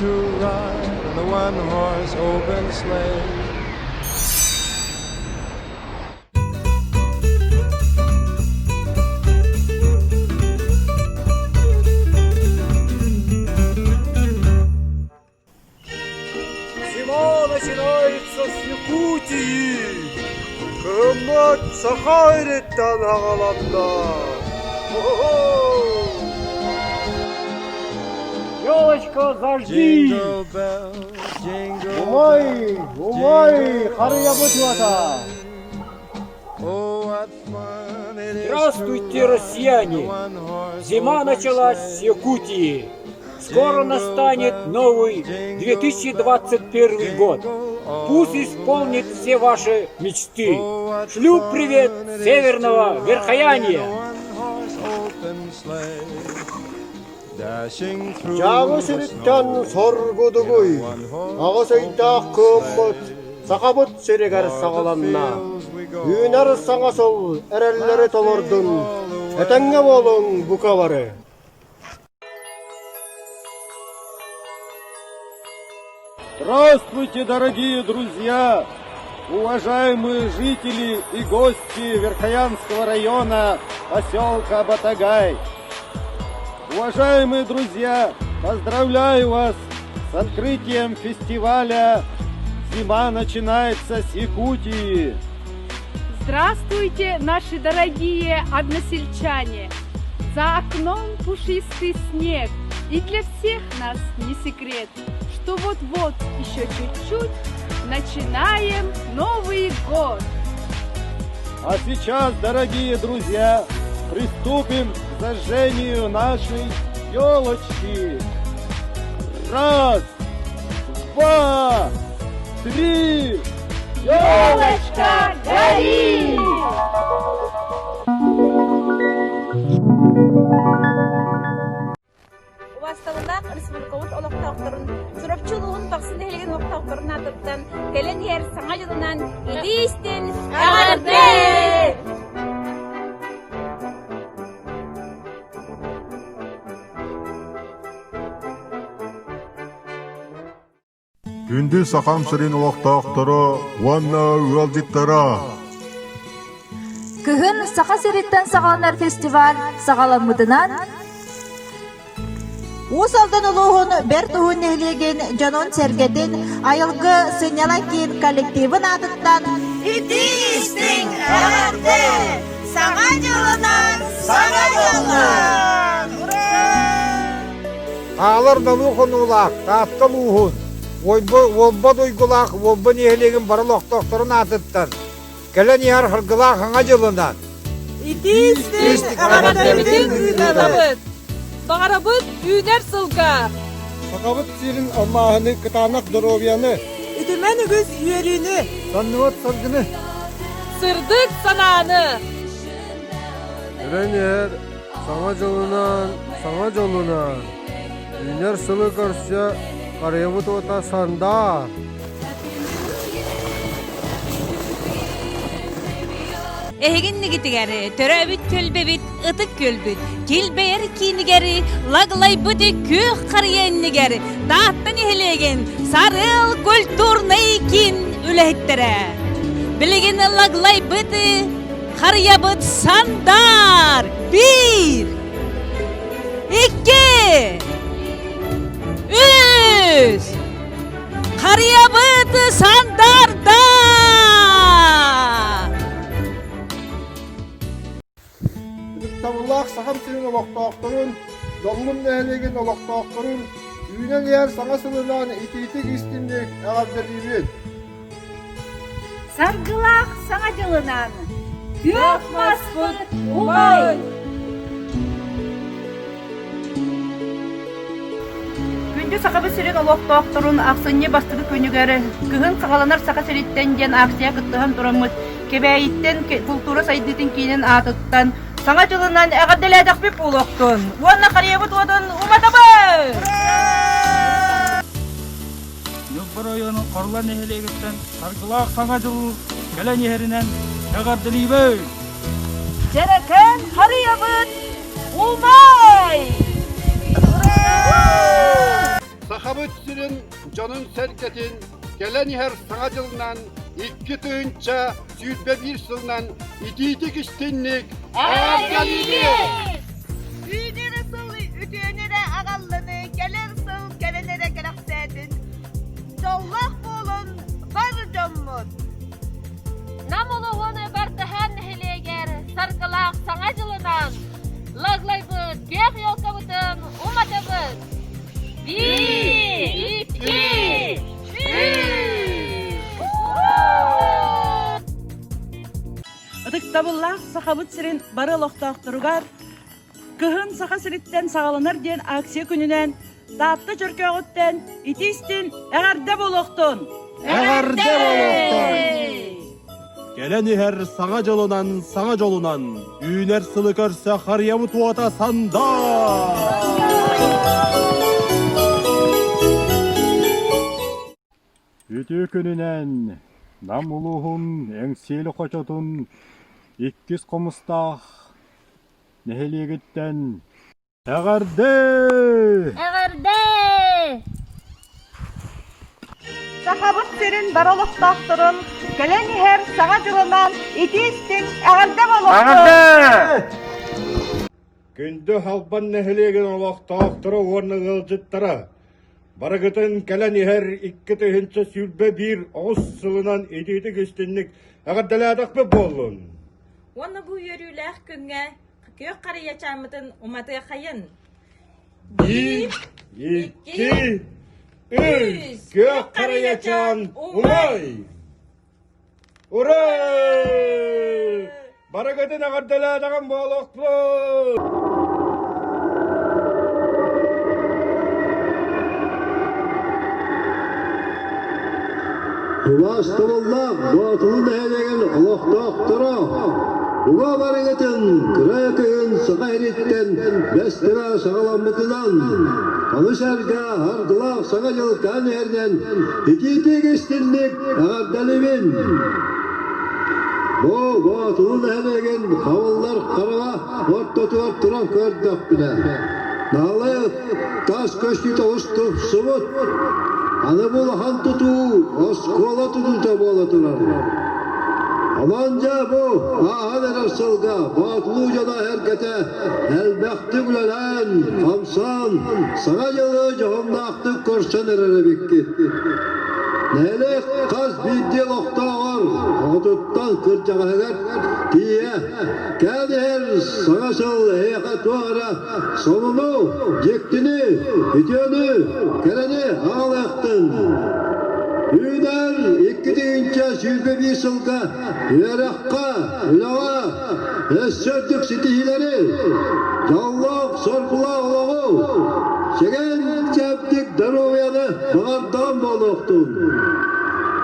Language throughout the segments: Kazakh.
to ride in the one-horse open sleigh. Зима начинается с Якутии. Кымбат Сахайреттан ағаланда. Елочка, зажги! Jingle bells, jingle Умай, қария бұтуата. Oh, what fun it is Здравствуйте, to ride россияне! in the one-horse Зима open началась sleigh. с Якутии. Скоро настанет новый 2021 год. Пусть исполнит все ваши мечты. Шлю привет с северного Верхояния. Жағы сүріттен соргудугуй. Ағысайдақ көмбіт, сақабыт серегер сағаланна. Үйінер саңа сол әрәллері толырдың. Әтәңе болың бұқа бары. Здравствуйте, дорогие друзья, уважаемые жители и гости Верхоянского района поселка Батагай. Уважаемые друзья, поздравляю вас с открытием фестиваля «Зима начинается с Якутии». Здравствуйте, наши дорогие односельчане! За окном пушистый снег, и для всех нас не секрет, что вот-вот, еще чуть-чуть, начинаем Новый год! А сейчас, дорогие друзья, приступим к зажжению нашей елочки. Раз, два, три. Елочка, гори! Васталынақ республикалық олақтауқтарын, сұрапчылығын тақсыны елген олақтауқтарын атыптан, кәлен ер саңа жылынан едейістен ағарды! Үнді сақам сырын олақтауқтары, уанна уалдиттара. Күгін Сақа Сереттен сағаланар фестиваль сағаламыдынан Усалдан улуғын бер туғын нәхлеген Жанон Сергедін айылғы сынялан кейін коллективін атыттан Едейістен ағарды! Саңа жылынан саңа жылынан! Алар налуғын улақ, таптыл уғын. Олба дойгулақ, олба нехлеген барылоқтоқтырын атыттан. Кәлен яр хыргылақ аңа жылынан. Едейістен ағардардың үйнабыт! Бағарабыт үйнер сылға! Сақабыт сирин алмағыны, кытанақ дұровияны. Үдімен үгіз үйеліні Санныват саргыны. Сырдық сананы! Кәлен ер саңа жылынан саңа жолына. Үйнер сылы көрсе, қарайыбыт ота санда. Ehegin nigitileri, töröbüt kölbebit, ıtık kölbüt, kilbeyer kinigeri, laglay büdü küh kariyen nigeri, dağıttan ihilegen, sarıl kulturnaykin ülehittere. Biligin laglay büdü, kariyabıt sandar, 1, 2, 3, kariyabıt sandardar. Savulaq saqam sirин olaqtaqtırın, yolun nəhəlegen olaqtaqtırın, үйнен yer sağa sılından ititik istindik ağabdəliyim. Sargılaq sana жылынан! Yok maspıt umay! Күнді сақабы сирен олоқтоқтырын ақсынне бастығы көнігері, күгін сағаланар сақа сиреттен ден ақсия күттіған тұрамыз, кебәйіттен культура сайдытын кейінен атыттан, саңа жылынан әғаддәлі әдіқпеп олоқтын. Уанна қариябыт одан уматабы! Йылбыр ойының қорлан нехелегіттен, саргылақ саңа жылу кәлен ехерінен әғадділейбі. Жерeken hariyabıt umay! Сахабыт сирин Jonun Serket'in gelen her sana yılından iki tığınca sürdü bir sılından ititik istinlik Ergalibi. Üynere sıl, ütüyenere ağallını, gelir sıl, gelenere gereksedin. Çollak bolun, var jommut. Namuluğunu bardahan heleger, sargılak sana yılınan. Laglaybız, bek yolkabıdın, umatabız. 1, 2, 3. Ыдыктабыллах сахабыт сирин бары лохтоохторугар, кыһын саха сирitten сагаланар диэн акция күнүнен, таапта чөркөөгөттен, итистин эңарде болохтун. Әгәрдә болуқтан. Келен ихер саңа жолунан, үйнер сылы көрсө харьямы туата санда. Үтү күнүнен нам улуһун эңсели кочотун 200 комустах нехелегиттен Әгәрде! Сахабыт сирин бары лохтоохторун, келен ихер саға жылынан, итистин эңарде болохтун. Күнді халбан нехелеген олақтақтыры орны ғылжыттара. Барагытын кәлән ихер 2 тыһынча сүрбе bir оғыз сылынан ититик истинник әгәрдәләдік бі болын. Оны bu yörüylək күнгə kök qarayacağımıdın umadıya xayın. 1, 2, 3, gök qarayacağım umay. Uray! Baragытын әгәрдәләдіғін болықпы. Ulaştırılmak batılın eğlegen Allah'taktara. Uğa barıgıtın kırakın sıkayretten bestira sağlamlıkından. Tanışarga hargılak sağacılıktan erden ititik istinlik ağardalibin. Bu batılın eğlegen havallar karağa orta turan kördük bile. Nalı taş köşkü tavuştup sıvıt. Anı bul han tutu, oskola tutu da bola turar. Amanca bu, ağadır asılga, batlıca da herkete, elbekti bilelen, kamsan, sana yılı cahımdaktık korsan erere bikkit. Nelik kaz biddi lokta var, otuttan kırcağa eger, diye, kedi her sana sıl eyaka tuara, sonunu, cektini, bitiyorunu, geleni ağlayaktın. Üyler 2 tığınca süzbe bir sılga, yerakka, ulağa, esçördük sitihileri, yallak, sorpula oğlu, şegen çeptik daroviyanı bağırdan boluktun.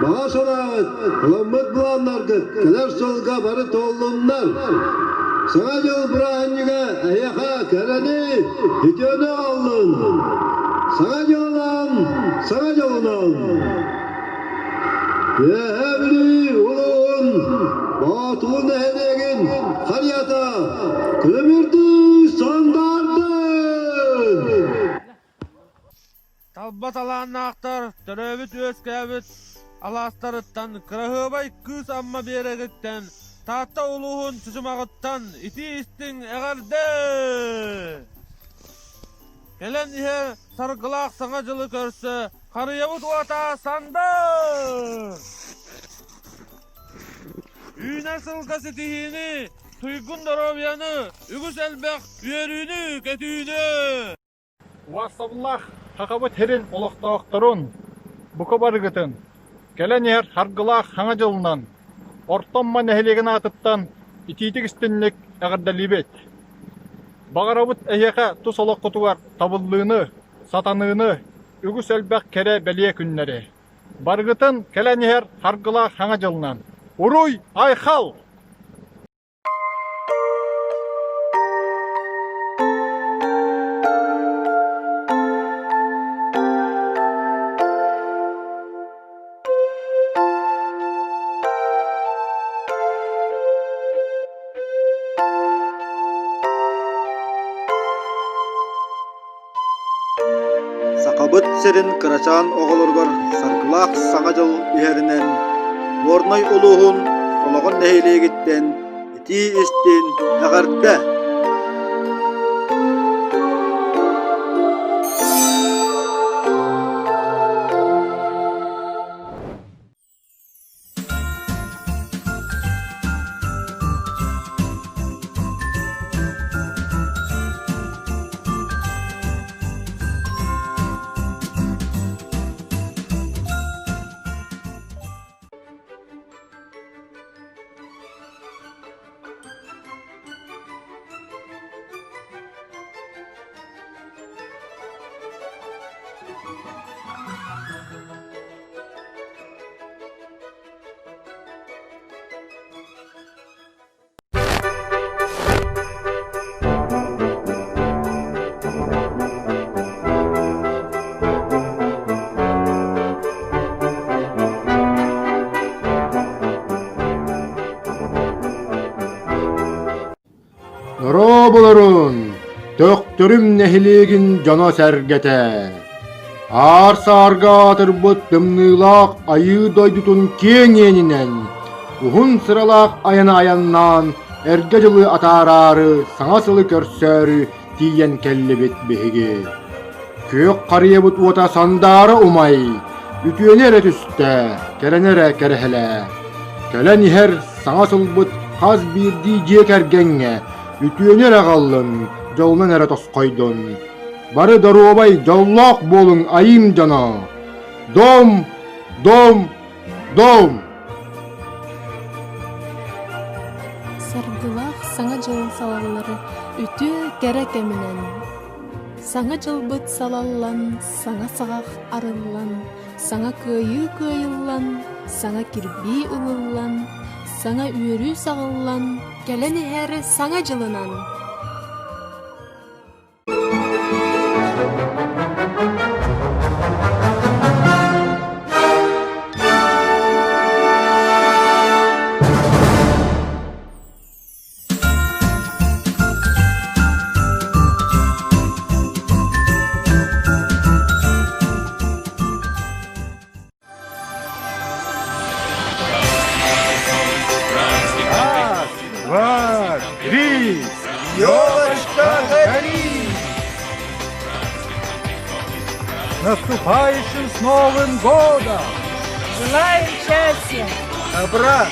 Bağa sorat, ılamıt bulanlar gıt, kadar sılga barı tollunlar. Sana yıl bırağınıga, ayaka, kereni, hitiyorunu aldın. Sana yolunan. Yehebli ulun, batılın hedegin, hariyata, kılımirdi sandardın. Talbat alanı aktar, töröbüt özkebüt, alastarıttan, kırahıbay kız amma beregitten, tahta uluğun çüzümağıttan, iti istin eğerde. Gelen ihe sargılak sana jılı körse, karıyavut vata sanda. Üyne sılga sitihini, tuygun darovyanı, ügüs elbek üyerünü, ketüğünü. Vasavlах хакабыт херин олақтақтырын. Бұқы барғытын. Келен ер харгылақ хаңа жылынан. Ортанма нәхелеген атыттан ититік істінлік әғірдәлібет. Бағарабыт әйеқа тұс олақ құтуар табыллığını, сатанığını, үгіс әлбәқ кәрі бәлие күннері. Барғытын келен ер харгылақ хаңа жылынан. Уруй айхал! Abıt serin kıraçan oğulurgar sargılak sağa jıl üherinen Bornoy uluğun soloğun nehiliye gitten iti istin ağırda. Norobularun, töktürüm nehiligin jana sergete. Arsa arga tırbıt dımnılak ayı doydutun kenyeninen. Uhun sıralak ayana ayannan, ergecili atararı, sanasılı körsörü, tiyen kellebet behigi. Kök kariyabut vata sandarı umay, ütüyenere tüste, kerenere kerehele. Kelen her sanasılbıt kaz bir diyecek ergenge, ütüyenere kallın, jolnan ere toskoydun. Barı darubay jallak bolun ayım jana. Dom, dom, dom. Sargılak sana jılın salalları, ütü gerek eminen. Sana jılbıt salallan, sana sağak arıllan. Sana kıyı kıyıllan, sana kirbi ılıllan. Sana üyürü sağıllan, geleni her sana jılınan. Два, три, елочка гори! С наступающим с Новым годом! Желаем счастья! Добра!